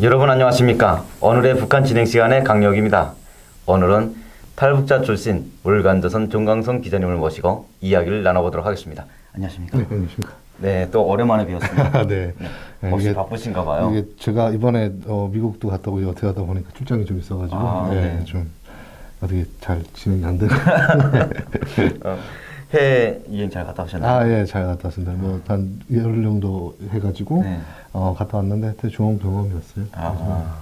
여러분 안녕하십니까? 오늘의 북한 진행 시간의 강력입니다. 오늘은 탈북자 출신 월간조선 정광성 기자님을 모시고 이야기를 나눠보도록 하겠습니다. 안녕하십니까? 네, 안녕하십니까. 네, 또 오랜만에 뵈었습니다. 네. 혹시 바쁘신가 봐요? 이게 제가 이번에 미국도 갔다 오고 어떻게 하다 보니까 출장이 좀 있어가지고 네. 좀 어떻게 잘 진행이 안 되네. 해외 여행 잘 갔다 오셨나요? 예, 잘 갔다 왔습니다. 뭐 한 열흘 정도 해가지고 네. 갔다 왔는데 되게 좋은 경험이었어요.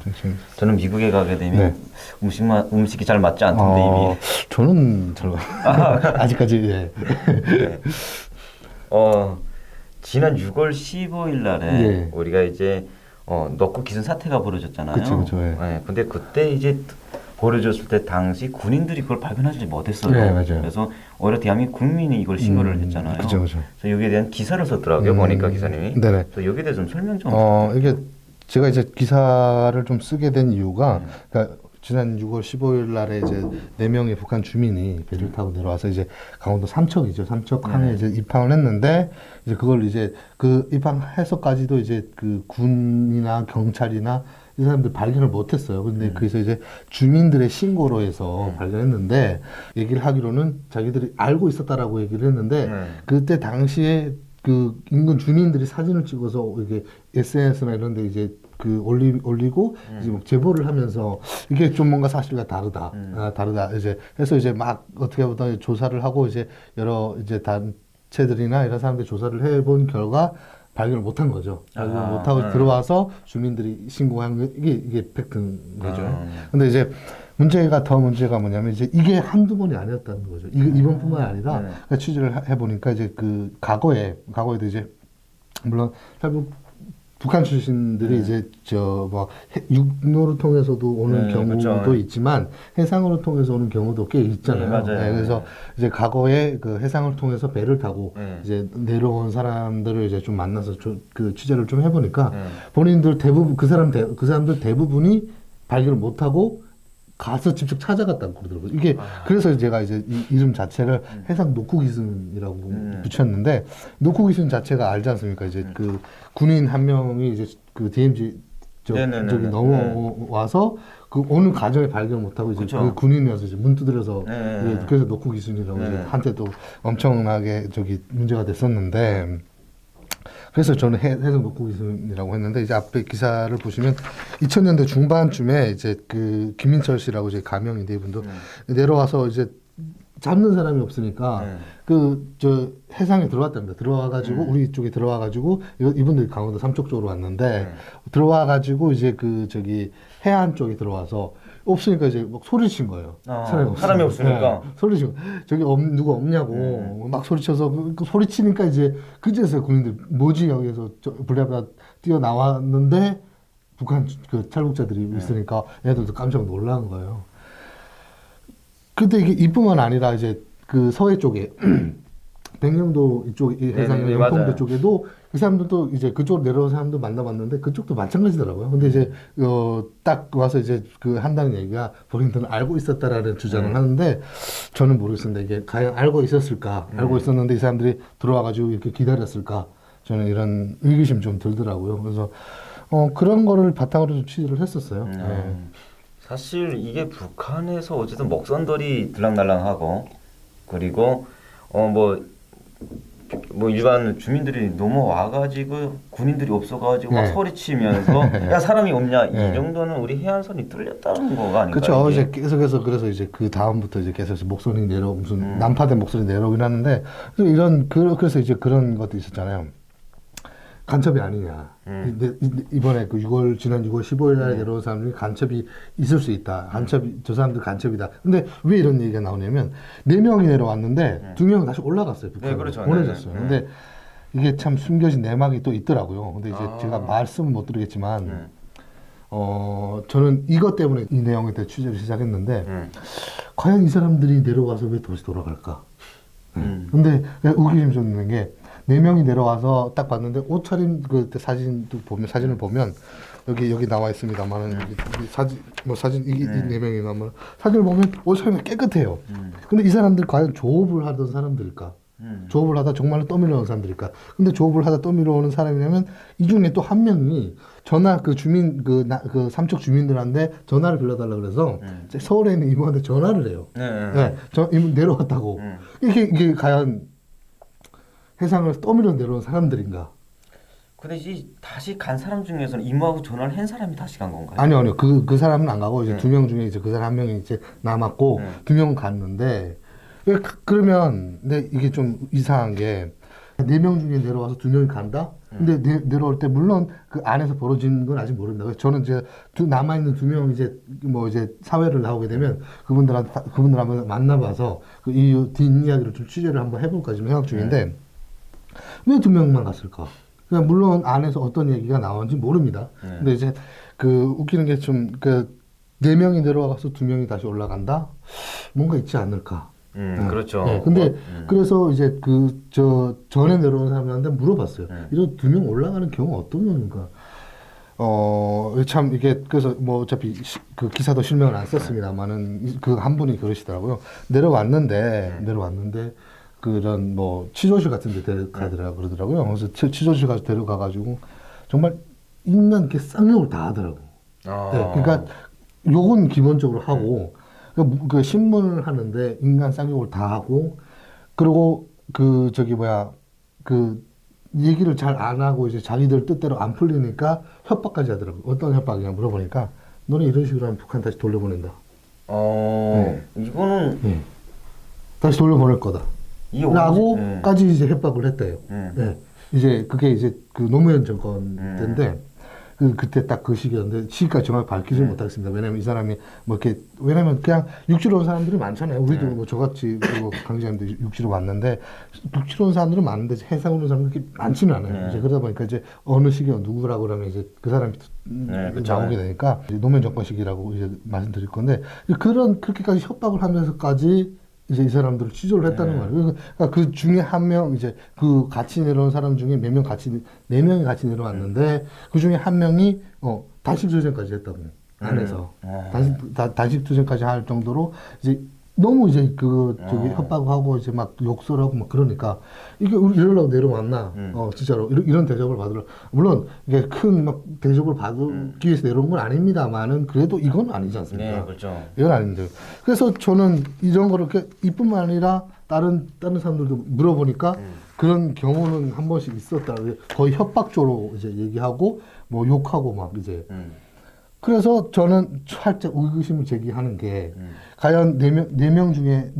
되게 재밌었어요. 저는 미국에 가게 되면 네. 음식이 잘 맞지 않던데 입이. 저는 잘 아직까지 예. 네. 지난 6월 15일 날에 예. 우리가 이제 넣고 기순 사태가 벌어졌잖아요. 그쵸, 예. 네, 근데 그때 이제 벌어졌을 때 당시 군인들이 그걸 발견하지 못했어요. 네, 맞아요. 그래서 오히려 대한민국 국민이 이걸 신고를 했잖아요. 그쵸. 그래서 여기에 대한 기사를 썼더라고요. 보니까 기사님이. 네네. 그래서 여기에 대해서 좀 설명 좀. 이게 제가 이제 기사를 좀 쓰게 된 이유가, 그러니까 지난 6월 15일 날에 이제 4명의 북한 주민이 배를 타고 내려와서 이제 강원도 삼척이죠. 삼척항에 이제 입항을 했는데, 이제 그걸 이제 그 입항해서까지도 이제 그 군이나 경찰이나 이 사람들 발견을 못했어요. 근데 그래서 이제 주민들의 신고로 해서 발견했는데, 얘기를 하기로는 자기들이 알고 있었다라고 얘기를 했는데, 그때 당시에 그 인근 주민들이 사진을 찍어서 이게 SNS나 이런 데 이제 그 올리고 이제 막 제보를 하면서 이게 좀 뭔가 사실과 다르다. 다르다. 이제 해서 이제 막 어떻게 보다 조사를 하고 이제 여러 이제 단체들이나 이런 사람들 조사를 해본 결과 발견을 못한 거죠. 발견을 못하고 들어와서 주민들이 신고한 게 이게 팩트인 거죠. 근데 이제 더 문제가 뭐냐면 이제 이게 한두 번이 아니었다는 거죠. 이번뿐만 아니라 그러니까 취재를 해보니까 이제 그 과거에도 이제 물론 북한 출신들이 이제 뭐 육로를 통해서도 오는 경우도 그렇죠. 있지만 해상으로 통해서 오는 경우도 꽤 있잖아요. 맞아요. 그래서 이제 과거에 그 해상을 통해서 배를 타고 이제 내려온 사람들을 이제 좀 만나서 그 취재를 좀 해보니까 본인들 대부분 그 사람들 대부분이 발견을 못하고 가서 직접 찾아갔다고 그러더라고요. 이게 그래서 제가 이제 이 이름 자체를 해상 녹후기순이라고 붙였는데, 녹후기순 자체가 알지 않습니까? 이제 그 군인 한 명이 이제 그 DMZ 저기 넘어와서 그 어느 가정에 발견 못하고 이제 그 군인이어서 이제 문 두드려서 그래서 녹후기순이라고 이제 한때도 엄청나게 문제가 됐었는데. 그래서 저는 해상 녹후기순이라고 했는데, 이제 앞에 기사를 보시면 2000년대 중반쯤에 이제 그 김민철 씨라고 이제 가명인데, 이분도 내려와서 이제 잡는 사람이 없으니까 저 해상에 들어왔답니다. 들어와가지고 우리 쪽에 들어와가지고 이분들이 강원도 삼척 쪽으로 왔는데 들어와가지고 이제 그 해안 쪽에 들어와서 없으니까 이제 막 소리친 거예요. 사람이 없으니까. 네, 소리치고 누가 없냐고 막 소리쳐서 그 소리치니까 이제 그제서야 군인들 뭐지 여기서 블레블레 뛰어 나왔는데 북한 그 탈북자들이 있으니까 애들도 깜짝 놀란 거예요. 근데 이게 이뿐만 아니라 이제 그 서해 쪽에 백령도 이쪽 해상의 영통도 쪽에도 그 사람들도 이제 그쪽으로 내려온 사람도 만나봤는데 그쪽도 마찬가지더라고요. 근데 이제 딱 와서 이제 그 한다는 얘기가 본인들은 알고 있었다라는 주장을 하는데, 저는 모르겠습니다. 이게 과연 알고 있었을까? 알고 있었는데 이 사람들이 들어와가지고 이렇게 기다렸을까? 저는 이런 의구심 좀 들더라고요. 그래서 그런 거를 바탕으로 좀 취재를 했었어요. 사실 이게 북한에서 어쨌든 먹선들이 들락날락하고, 그리고 뭐 일반 주민들이 넘어와가지고 군인들이 없어가지고 막 소리치면서 야 사람이 없냐 이 정도는 우리 해안선이 뚫렸다는 거가 아닌가요? 그렇죠. 이제 계속해서 그래서 이제 그 다음부터 이제 계속 목소리 무슨 난파된 목소리 내려오긴 하는데, 그래서 이제 그런 것도 있었잖아요. 간첩이 아니냐. 이번에 지난 6월 15일 날에 내려온 사람들이 간첩이 있을 수 있다. 저 사람들 간첩이다. 근데 왜 이런 얘기가 나오냐면, 4명이 내려왔는데 2명은 다시 올라갔어요. 북한으로. 그렇죠. 보내졌어요. 근데 이게 참 숨겨진 내막이 또 있더라고요. 근데 이제 제가 말씀은 못 드리겠지만, 저는 이것 때문에 이 내용에 대해 취재를 시작했는데, 과연 이 사람들이 내려와서 왜 다시 돌아갈까? 근데 의구심이 좀 있는 게, 4명이 내려와서 딱 봤는데 옷차림 사진을 보면 여기 나와 있습니다만은 사진 이 4명이 나면 사진을 보면 옷차림이 깨끗해요. 근데 이 사람들 과연 조업을 하던 사람들일까? 조업을 하다 정말로 떠밀려오는 사람들일까? 근데 조업을 하다 떠밀려오는 사람이라면 이 중에 또 한 명이 전화 그 주민 그 삼척 주민들한테 전화를 빌려달라 그래서 서울에 있는 이모한테 전화를 해요. 네, 저 이모 내려왔다고. 이게 과연 해상을 떠밀어 내려온 사람들인가? 근데 이 다시 간 사람 중에서는 이모하고 전화를 한 사람이 다시 간 건가요? 아니요. 그 사람은 안 가고 이제 두 명 중에 이제 그 사람 한 명이 이제 남았고 두 명은 갔는데 그러면 근데 이게 좀 이상한 게 네 명 중에 내려와서 두 명이 간다? 근데 내려올 때 물론 그 안에서 벌어진 건 아직 모른다. 그래서 저는 이제 남아 있는 두 명 이제 뭐 이제 사회를 나오게 되면 그분들 한번 만나봐서 그 이 뒷이야기를 좀 취재를 한번 해볼까 지금 생각 중인데 왜 두 명만 갔을까? 그냥 물론 안에서 어떤 얘기가 나오는지 모릅니다. 근데 이제 그 웃기는 게 좀 그 네 명이 내려와서 두 명이 다시 올라간다? 뭔가 있지 않을까? 그렇죠. 네, 근데 그래서 이제 그 전에 내려온 사람들한테 물어봤어요. 이런 두 명 올라가는 경우 어떤 경우인가? 참 이게 그래서 뭐 어차피 그 기사도 실명을 안 썼습니다만은 그 한 분이 그러시더라고요. 내려왔는데 그런 뭐 취조실 같은 데 데려가더라 그러더라고요. 그래서 취조실 가서 데려가가지고 정말 인간 이렇게 쌍욕을 다 하더라고. 네, 그러니까 욕은 기본적으로 하고 그 신문을 하는데 인간 쌍욕을 다 하고 그리고 그 저기 뭐야 그 얘기를 잘 안 하고 이제 자기들 뜻대로 안 풀리니까 협박까지 하더라고. 어떤 협박이냐 물어보니까 너네 이런 식으로 하면 북한 다시 돌려보낸다. 이거는 네. 다시 돌려보낼 거다. 라고까지 이제 협박을 했대요. 네. 이제 그게 이제 그 노무현 정권 때인데 그때 딱 그 시기였는데 시기까지 정확히 밝히지 못하겠습니다. 왜냐면 이 사람이 뭐 이렇게 왜냐면 그냥 육지로 온 사람들이 많잖아요. 우리도 뭐 저같이 그리고 강지한도 육지로 왔는데 육지로 온 사람들은 많은데 해상으로 온 사람들이 그렇게 많지는 않아요. 이제 그러다 보니까 이제 어느 시기에 누구라고 그러면 이제 그 사람이 나오게 되니까 이제 노무현 정권 시기라고 이제 말씀드릴 건데 그렇게까지 협박을 하면서까지 이제 이 사람들을 취조를 했다는 말이에요. 그러니까 그 중에 한 명 이제 그 같이 내려온 사람 중에 몇 명 네 명이 같이 내려왔는데 그 중에 한 명이 단식 투쟁까지 했다고 안에서 단식 투쟁까지 할 정도로 이제 너무 이제 저기 협박하고 이제 막 욕설하고 막 그러니까 이게 이러려고 내려왔나 진짜로 이런 대접을 받으러 물론 이게 큰 막 대접을 받기 위해서 내려온 건 아닙니다만은 그래도 이건 아니지 않습니까? 네, 그렇죠. 이건 아닌데 그래서 저는 이런 거를 이뿐만 아니라 다른 사람들도 물어보니까 그런 경우는 한 번씩 있었다. 거의 협박조로 이제 얘기하고 뭐 욕하고 막 이제. 그래서 저는 살짝 의구심을 제기하는 게 과연 네 명 중에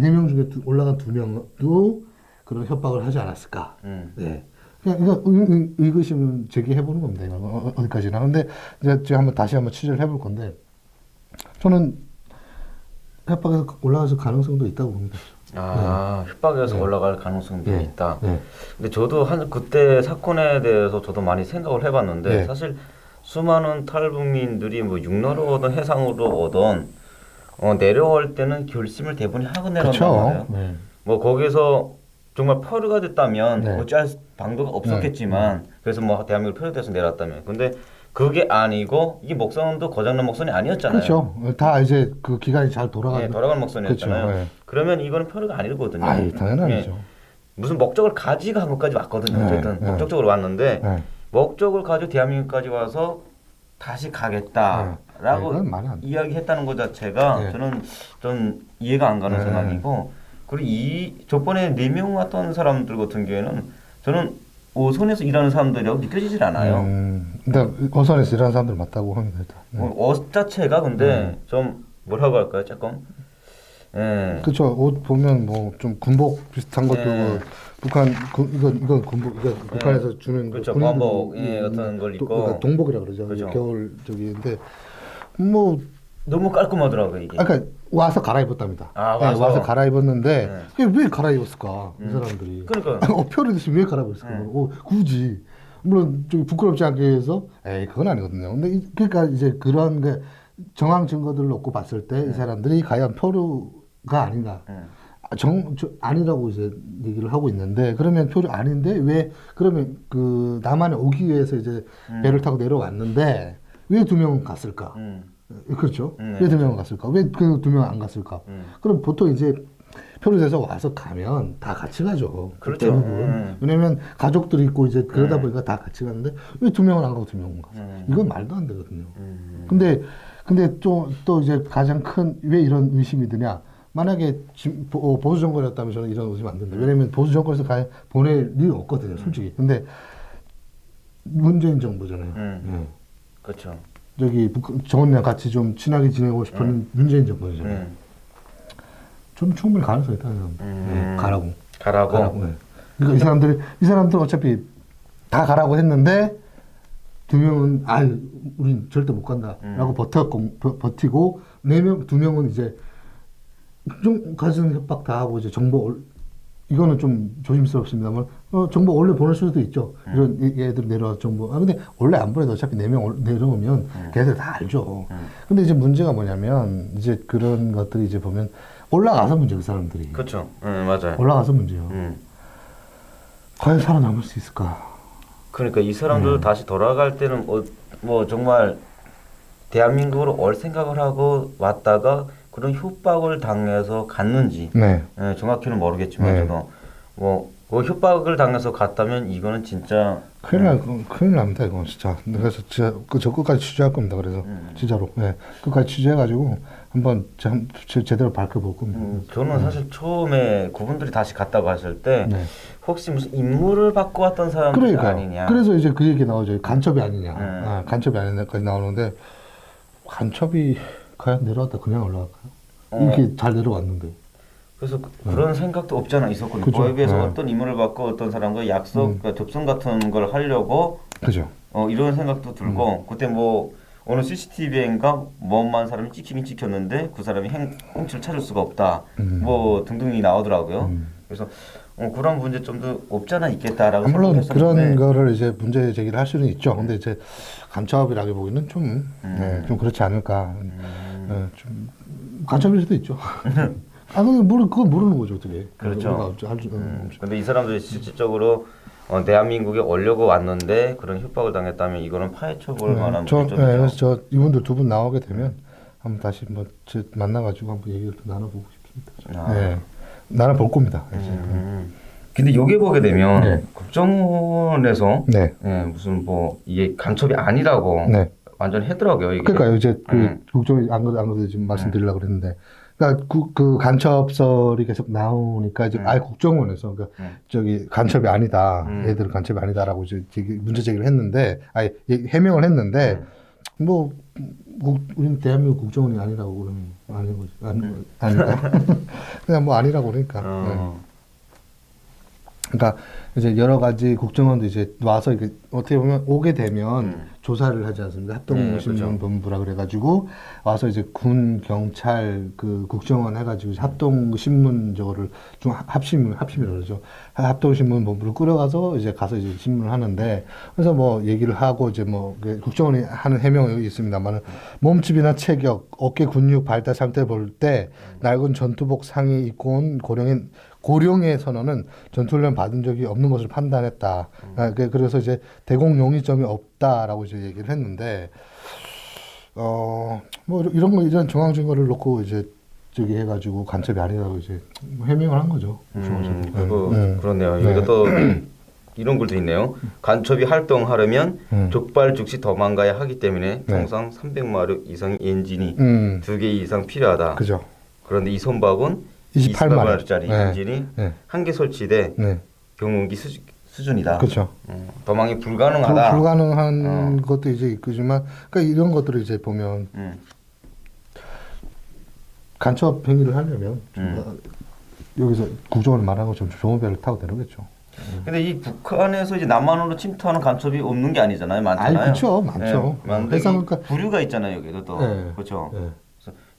올라간 두 명도 그런 협박을 하지 않았을까? 네. 그냥 이거 의구심을 제기해보는 겁니다. 이거 어디까지나. 근데 이제 제가 다시 한번 취재를 해볼 건데 저는 협박에서 올라갈 가능성도 있다고 봅니다. 협박에서 올라갈 가능성도 있다. 근데 저도 그때 사건에 대해서 저도 많이 생각을 해봤는데 사실 수많은 탈북민들이 뭐 육로로 오든 해상으로 오든 내려올 때는 결심을 대부분 하고 내려온단 말이에요. 뭐 거기서 정말 표류가 됐다면 어찌할 방도가 없었겠지만 그래서 뭐 대한민국 표류돼서 내려왔다면 근데 그게 아니고 이게 목선도 고장난 목선이 아니었잖아요. 그렇죠. 다 이제 그 기간이 잘 돌아갈 목선이었잖아요. 그렇죠. 그러면 이거는 표류가 아니거든요. 당연하죠. 무슨 목적을 가지고 한국까지 왔거든요. 어쨌든 목적적으로 왔는데 목적을 가지고 대한민국까지 와서 다시 가겠다라고 이야기했다는 것 자체가 저는 좀 이해가 안 가는 생각이고 그리고 저번에 4명 왔던 사람들 같은 경우에는 저는 어선에서 일하는 사람들이라고 느껴지질 않아요. 근데 어선에서 일하는 사람들 맞다고 합니다. 옷 자체가 근데 좀 뭐라고 할까요? 조금 그렇죠. 옷 보면 뭐 좀 군복 비슷한 것도 북한 이건 군복 북한에서 주는 그렇죠. 군복 같은 걸 입고 동복이라 그러죠. 그렇죠. 겨울 저기인데 뭐 너무 깔끔하더라고요 이게. 그러니까 와서 갈아입었답니다. 와서 갈아입었는데 왜 갈아입었을까 이 사람들이? 그러니까 표류듯이 왜 갈아입었을까? 굳이 물론 좀 부끄럽지 않게 해서 그건 아니거든요. 근데 그러니까 이제 그런 게 정황 증거들을 놓고 봤을 때 이 사람들이 과연 표류가 아닌가? 아니라고 이제 얘기를 하고 있는데 그러면 표류 아닌데 왜 그러면 그 남한에 오기 위해서 이제 배를 타고 내려왔는데 왜 두 명은 갔을까? 그렇죠. 왜 두 명은 갔을까? 왜 그 두 명은 안 갔을까? 그럼 보통 이제 표를 내서 와서 가면 다 같이 가죠. 그렇죠. 대부분. 왜냐면 가족들이 있고 이제 그러다 보니까 다 같이 가는데 왜 2명은 안 가고 2명은 가서. 이건 말도 안 되거든요. 근데 또 이제 가장 큰 왜 이런 의심이 드냐? 만약에 보수 정권이었다면 저는 이런 의심 안 든다. 왜냐면 보수 정권에서 보낼 일이 없거든요, 솔직히. 근데 문재인 정부잖아요. 그렇죠. 저기 정원이랑 같이 좀 친하게 지내고 싶은 문재인 정부잖아요. 좀 충분히 가능성이 있다고 생각합니다. 가라고. 네. 그러니까 이 사람들 어차피 다 가라고 했는데 2명은 우린 절대 못 간다라고 버티고 2명은 이제 좀 가슴 협박 다 하고 이제 정보 이거는 좀 조심스럽습니다만 정보 원래 보낼 수도 있죠. 이런 얘들 내려와 정보. 근데 원래 안 보내도 어차피 4명 내려오면 걔들 다 알죠. 근데 이제 문제가 뭐냐면 이제 그런 것들이 이제 보면 올라가서 문제 그 사람들이. 그렇죠. 맞아요. 올라가서 문제요. 과연 살아남을 수 있을까? 그러니까 이 사람들 다시 돌아갈 때는 뭐 정말 대한민국으로 올 생각을 하고 왔다가 그런 협박을 당해서 갔는지 정확히는 모르겠지만 저도 그 협박을 당해서 갔다면 이거는 진짜 큰일 납니다 이건 진짜. 그래서 저 끝까지 취재할 겁니다. 그래서 진짜로 끝까지 취재해가지고 한번 제대로 밝혀볼 겁니다. 저는 사실 처음에 그분들이 다시 갔다고 했을 때 혹시 무슨 임무를 받고 왔던 사람들이 아니냐. 그래서 이제 그 얘기 나오죠. 간첩이 아니냐. 간첩이 아니냐까지 나오는데 간첩이 과연 내려왔다 그냥 올라갈까요? 이렇게 잘 내려왔는데. 그래서 그런 생각도 없지 않아 있었거든요. 그거에 비해서 어떤 임무를 받고 어떤 사람과 약속, 접선 같은 걸 하려고 그죠. 이런 생각도 들고 그때 뭐 어느 CCTV인가 뭐만 사람이 찍히긴 찍혔는데 그 사람이 행치를 찾을 수가 없다. 뭐 등등이 나오더라고요. 그래서 그런 문제점도 없지 않아 있겠다라고 물론 생각했었는데 그런 거를 이제 문제 제기를 할 수는 있죠. 근데 이제 간첩이라기보기는 좀 그렇지 않을까. 좀 간첩일 수도 있죠. 그건 모르는 거죠, 어떻게. 그렇죠. 근데 이 사람들이 실질적으로 대한민국에 오려고 왔는데 그런 협박을 당했다면 이거는 파헤쳐볼 만한 문제점이죠. 그래서 이분들 두 분 나오게 되면 한번 다시 만나가지고 한번 얘기를 좀 나눠보고 싶습니다. 나눠볼 겁니다. 근데 여기 보게 되면 국정원에서 무슨 이게 간첩이 아니라고 완전 했더라고요. 이게. 그러니까 이제 국정원이 안 그래도 지금 말씀드리려고 그랬는데. 그러니까 그 간첩설이 계속 나오니까 이제 아예 국정원에서 저기 간첩이 아니다, 얘들은 간첩이 아니다라고 이제 문제 제기를 했는데, 아예 해명을 했는데, 우리는 대한민국 국정원이 아니라고 그러면 아닌가? 그냥 아니라고 그러니까. 그러니까 이제 여러 가지 국정원도 이제 와서 이게 어떻게 보면 오게 되면 조사를 하지 않습니까? 합동신문본부라 그래가지고 와서 이제 군, 경찰, 국정원 해가지고 합동신문 저거를 합심이라고 그러죠. 합동신문본부를 꾸려가서 이제 가서 이제 신문을 하는데 그래서 얘기를 하고 이제 국정원이 하는 해명이 있습니다만 몸집이나 체격, 어깨 근육 발달 상태 볼 때 낡은 전투복 상의 입고 온 고령의 선원은 전투훈련 받은 적이 없는 것을 판단했다. 그래서 이제 대공 용의점이 없다라고 이제 얘기를 했는데, 이런 정황 증거를 놓고 이제 저기 해가지고 간첩이 아니라고 이제 해명을 한 거죠. 그렇네요. 여기가 또 이런 글도 있네요. 간첩이 활동하려면 족발 즉시 도망가야 하기 때문에 통상 300마력 이상의 엔진이 2개 이상 필요하다. 그죠. 그런데 이 선박은 28마력짜리 엔진이 한 개 설치돼 경운기 수준이다. 그렇죠. 도망이 불가능하다. 불가능한 것도 이제 있지만, 그러니까 이런 것들을 이제 보면 간첩 행위를 하려면 여기서 국정원을 말하는 것처럼 좋은 배를 타고 내려오겠죠. 근데 이 북한에서 이제 남한으로 침투하는 간첩이 없는 게 아니잖아요, 많잖아요. 그렇죠, 많죠. 그러니까 부류가 있잖아요, 여기도 또. 그렇죠.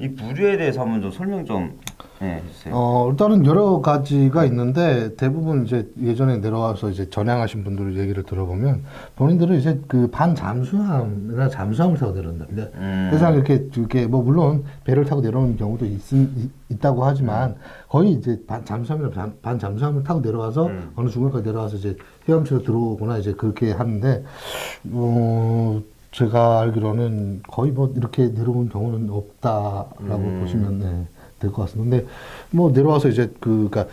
이 부류에 대해서 한번 좀 설명 좀 해주세요. 일단은 여러 가지가 있는데 대부분 이제 예전에 내려와서 이제 전향하신 분들 얘기를 들어보면 본인들은 이제 반잠수함이나 잠수함을 타고 내려온답니다. 그래서 이렇게 물론 배를 타고 내려오는 경우도 있다고 하지만 거의 이제 잠수함이나 반잠수함을 타고 내려와서 어느 중간까지 내려와서 이제 헤엄치고 들어오거나 이제 그렇게 하는데 제가 알기로는 거의 이렇게 내려온 경우는 없다라고 보시면 될 것 같습니다. 근데 뭐 내려와서 이제 그러니까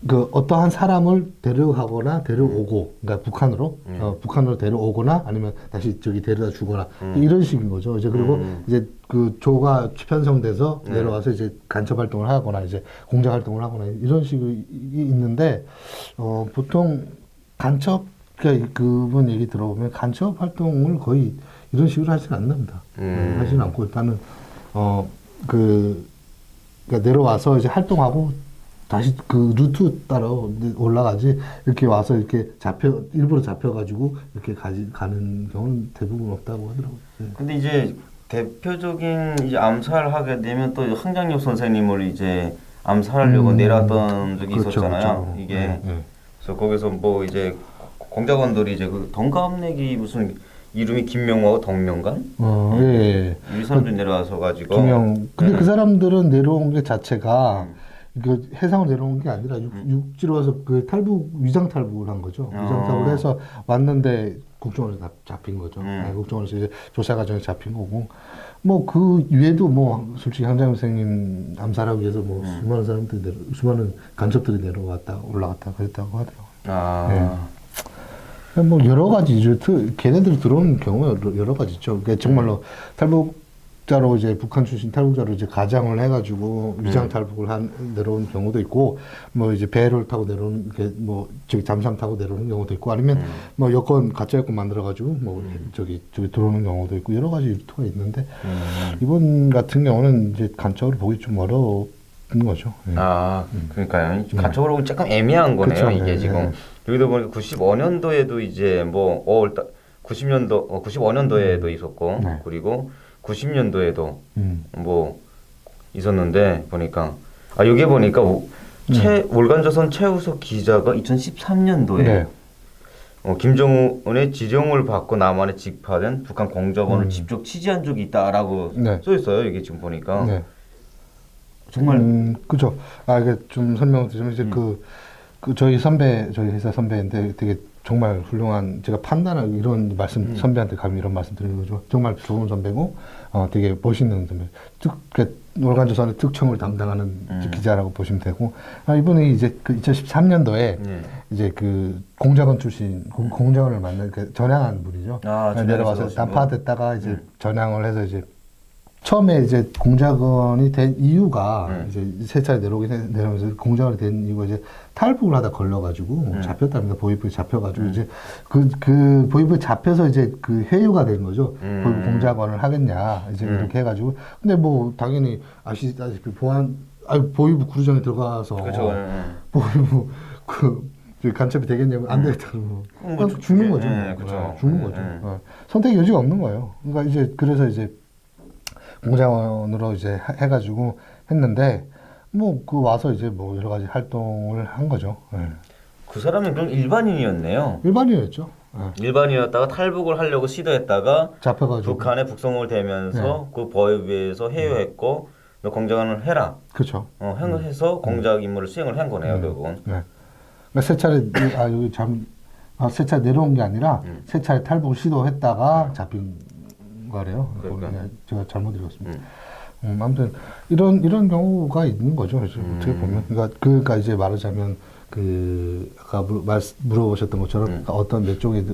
그 어떠한 사람을 데려가거나 데려오고, 그러니까 북한으로 북한으로 데려오거나 아니면 다시 저기 데려다 주거나 이런 식인 거죠. 이제 그리고 이제 그 조가 편성돼서 내려와서 이제 간첩 활동을 하거나 이제 공작 활동을 하거나 이런 식이 있는데 보통 간첩 그러니까 그분 얘기 들어보면 간첩 활동을 거의 이런 식으로 하지는 않는다. 하지는 않고 일단은 그러니까 내려와서 이제 활동하고 다시 그 루트 따라 올라가지 이렇게 와서 이렇게 일부러 잡혀가지고 이렇게 가는 경우는 대부분 없다고 하더라고요. 네. 근데 이제 대표적인 이제 암살하게 되면 또 황장엽 선생님을 이제 암살하려고 내려왔던 적이 그렇죠, 있었잖아요. 그렇죠. 이게 네. 그래서 거기서 뭐 이제 공작원들이 이제 그 덩감내기 무슨 이름이 김명호하고 덕명간 예. 이 사람들 내려와서 가지고 근데 그 사람들은 내려온 게 자체가 그 해상으로 내려온 게 아니라 육지로 와서 그 위장 탈북을 한 거죠. 위장 탈북을 해서 왔는데 국정원에서 잡힌 거죠. 국정원에서 이제 조사 과정에 잡힌 거고, 뭐 그 위에도 뭐 솔직히 황장엽 선생님 암살하기 위해서 뭐 수많은 간첩들이 내려왔다 올라갔다 그랬다고 하더라고요. 네. 뭐 여러 가지 걔네들이 들어오는 경우가 여러 가지 있죠. 그러니까 정말로 탈북자로 이제 북한 출신 탈북자로 이제 가장을 해가지고 위장 탈북을 내려온 경우도 있고, 뭐 이제 배를 타고 내려오는 뭐 저기 잠수함 타고 내려오는 경우도 있고, 아니면 뭐 가짜 여권 만들어가지고 뭐 저기 들어오는 경우도 있고 여러 가지 루트가 있는데 이번 같은 경우는 이제 간첩으로 보기 좀 어려운 거죠. 네. 그러니까요. 간첩으로 보면 조금 애매한 거네요. 그쵸, 이게 네, 지금 네. 여기도 보니까 95년도에도 이제 뭐 일단 95년도에도 있었고 네. 그리고 90년도에도 뭐 있었는데 보니까 여기 보니까 월간조선 최우석 기자가 2013년도에 네. 김정은의 지령을 받고 남한에 직파된 북한 공작원을 직접 취재한 적이 있다라고 네. 써 있어요. 이게 지금 보니까 네. 정말 그죠. 이게 좀 설명을 드리면 이제 저희 회사 선배인데 되게 정말 훌륭한, 제가 판단하고 이런 말씀, 선배한테 감히 이런 말씀 드리는 거죠. 정말 좋은 선배고, 되게 멋있는 선배. 월간조선의 특청을 담당하는 기자라고 보시면 되고, 이분이 이제 그 2013년도에 이제 그 공작원 출신, 공작원을 만난 전향한 분이죠. 내려와서 난파됐다가 이제 전향을 해서 이제 처음에 이제 공작원이 된 이유가 이제 세 차례 내려오면서 공작원이 된 이유가 이제 탈북을 하다 걸려가지고 잡혔답니다. 보위부에 잡혀가지고 이제 그 보위부에 잡혀서 이제 그 회유가 된 거죠. 보위부 공작원을 하겠냐 이제 이렇게 해가지고, 근데 뭐 당연히 아시다시피 보위부 구루정에 들어가서 그렇죠. 보위부 간첩이 되겠냐고 안 되겠다고 죽는 거죠. 그렇죠. 죽는 거죠. 선택의 여지가 없는 거예요. 그러니까 이제 그래서 이제 공작원으로 이제 해가지고 했는데, 뭐 와서 이제 뭐 여러 가지 활동을 한 거죠. 그 사람은 그럼 일반인이었네요. 일반인이었죠. 일반인이었다가 탈북을 하려고 시도했다가 잡혀가지고 북한에 북송을 되면서 그 보위부에서 해유했고 너 공작원을 해라. 그렇죠. 해서 공작 임무를 수행을 한 거네요, 결국은. 네. 그러니까 세 차례 여기 세 차례 내려온 게 아니라 세 차례 탈북을 시도했다가 잡힌 거래요. 제가 잘못 읽었습니다. 아무튼 이런 경우가 있는 거죠. 어떻게 보면 그러니까 이제 말하자면 아까 물어보셨던 것처럼 어떤 몇 종의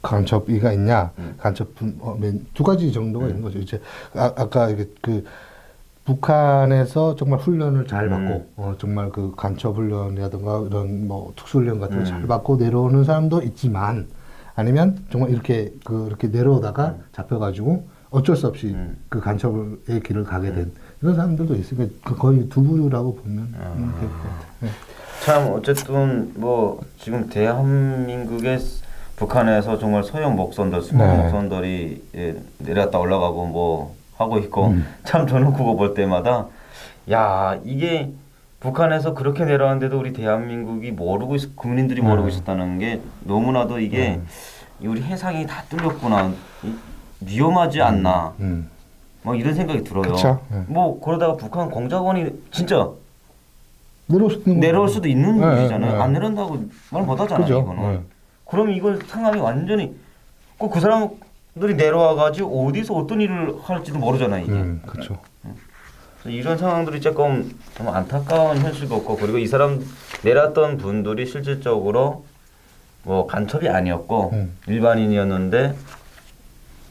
간첩이가 있냐, 간첩은 두 가지 정도가 있는 거죠. 이제 아까 북한에서 정말 훈련을 잘 받고 정말 그 간첩 훈련이라든가 이런 뭐 특수 훈련 같은 거 잘 받고 내려오는 사람도 있지만, 아니면 정말 이렇게 내려오다가 잡혀가지고 어쩔 수 없이 그 간첩의 길을 가게 된 이런 사람들도 있으니까 거의 두 부류라고 보면 될 것 같아요. 네. 참 어쨌든 뭐 지금 대한민국의 북한에서 정말 소형 목선들, 수많은 목선들이 내려갔다 올라가고 뭐 하고 있고 참 저는 그거 볼 때마다 이게 북한에서 그렇게 내려왔는데도 우리 대한민국이 국민들이 모르고 있었다는 게 너무나도 이게 우리 해상이 다 뚫렸구나, 위험하지 않나, 뭐 이런 생각이 들어요. 그쵸. 뭐 그러다가 북한 공작원이 진짜 내려올 수도 있는 일이잖아요. 안 내려온다고 말 못하잖아요. 그죠. 이거는. 그럼 이걸 상황이 완전히 그 사람들이 내려와가지고 어디서 어떤 일을 할지도 모르잖아요. 이게. 그렇죠. 이런 상황들이 조금 좀 안타까운 현실도 없고 그리고 이 사람 내렸던 분들이 실질적으로 뭐 간첩이 아니었고 일반인이었는데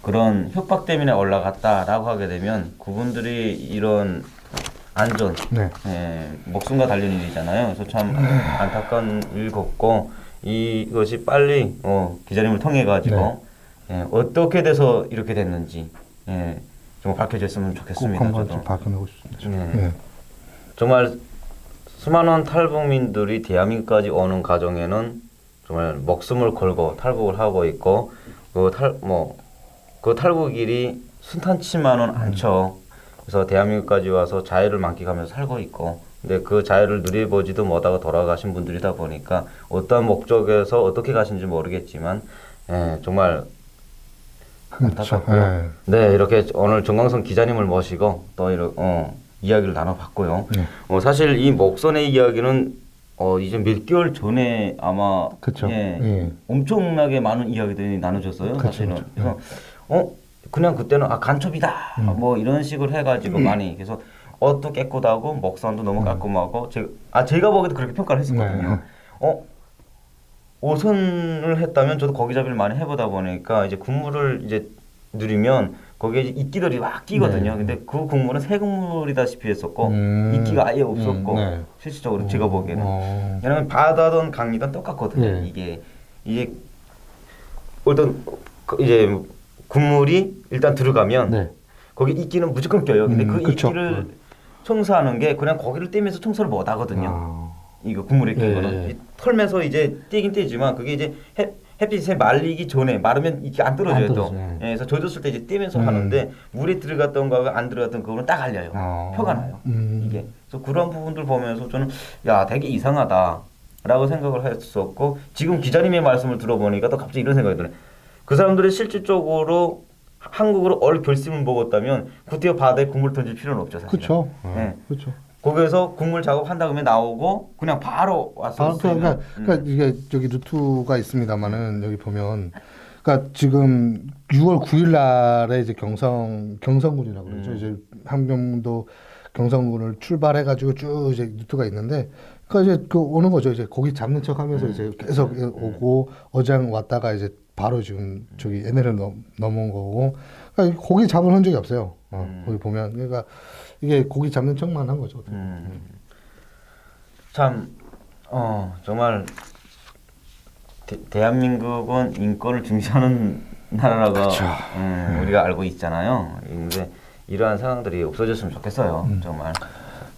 그런 협박 때문에 올라갔다라고 하게 되면 그분들이 이런 안전, 네. 목숨과 관련 일이잖아요. 그래서 참 안타까운 일 같고 이것이 빨리 기자님을 통해 가지고 어떻게 돼서 이렇게 됐는지 좀 밝혀졌으면 좋겠습니다. 꼭 한번 저도. 좀 밝혀내고 싶습니다. 네. 정말 수많은 탈북민들이 대한민국까지 오는 과정에는 정말 목숨을 걸고 탈북을 하고 있고 그 탈북일이 순탄치만은 않죠. 그래서 대한민국까지 와서 자유를 만끽하면서 살고 있고, 근데 그 자유를 누려보지도 못하고 돌아가신 분들이다 보니까 어떤 목적에서 어떻게 가신지 모르겠지만, 정말 그렇죠. 안타깝고요. 네, 이렇게 오늘 정광성 기자님을 모시고 또 이렇게 이야기를 나눠봤고요. 사실 이 목선의 이야기는 이제 몇 개월 전에 아마 그쵸. 엄청나게 많은 이야기들이 나눠졌어요. 사실은. 그래서 그냥 그때는 간첩이다 뭐 이런 식으로 해가지고 많이 그래서 옷도 깨끗하고 목선도 너무 깔끔하고 제가 보기에도 그렇게 평가를 했었거든요. 오선을 했다면 저도 고기잡이를 많이 해보다 보니까 이제 국물을 이제 누리면 거기에 이제 이끼들이 막 끼거든요. 근데 그 국물은 새 국물이다시피 했었고 이끼가 아예 없었고 실질적으로 제가 보기에는 왜냐면 바다든 강이든 똑같거든요. 이게 어떤 이제 국물이 일단 들어가면 거기 이끼는 무조건 껴요. 근데 그 그쵸. 이끼를 청소하는 게 그냥 고기를 떼면서 청소를 못 하거든요. 이거 국물에 낀 거는 털면서 이제 떼긴 떼지만 그게 이제 햇빛에 말리기 전에 마르면 이게 안 떨어져요. 또. 그래서 젖었을 때 이제 떼면서 하는데 물에 들어갔던 거가 안 들어갔던 그거는 딱 알려요. 표가 나요. 이게. 그래서 그런 부분들 보면서 저는 야 되게 이상하다라고 생각을 했었고 지금 기자님의 말씀을 들어보니까 또 갑자기 이런 생각이 드네요. 그 사람들이 실질적으로 한국으로 올 결심을 먹었다면 그때 바다에 국물 던질 필요는 없죠. 사실은. 그렇죠. 그렇죠. 거기서 국물 작업한 다음에 나오고 그냥 바로 왔을 수 있는. 그러니까 이게 저기 루트가 있습니다만은 여기 보면 그러니까 지금 6월 9일 날에 이제 경성군이라고 그러죠. 이제 함경도 경성군을 출발해 가지고 쭉 이제 루트가 있는데 그러니까 이제 오는 거죠. 이제 고기 잡는 척하면서 이제 계속 오고 어장 왔다가 이제 바로 지금 저기 NL을 넘어온 거고 그러니까 고기 잡은 흔적이 없어요. 거기 보면 그러니까 이게 고기 잡는 척만 한 거죠. 참 정말 대한민국은 인권을 중시하는 나라라고 우리가 알고 있잖아요. 근데 이러한 상황들이 없어졌으면 좋겠어요. 정말.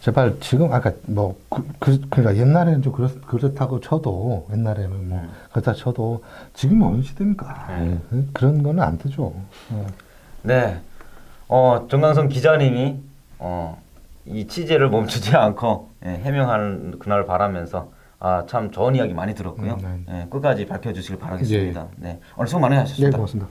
제발 지금 아까 뭐 그러니까 옛날에는 좀 그렇다고 쳐도 옛날에는 뭐 그렇다 쳐도 지금은 어느 시대입니까? 그런 거는 안 되죠. 네. 정광성 기자님이 이 취재를 멈추지 않고 해명하는 그날을 바라면서 참 좋은 이야기 많이 들었고요. 끝까지 밝혀주시길 바라겠습니다. 네. 오늘 수고 많이 하셨습니다. 네, 고맙습니다.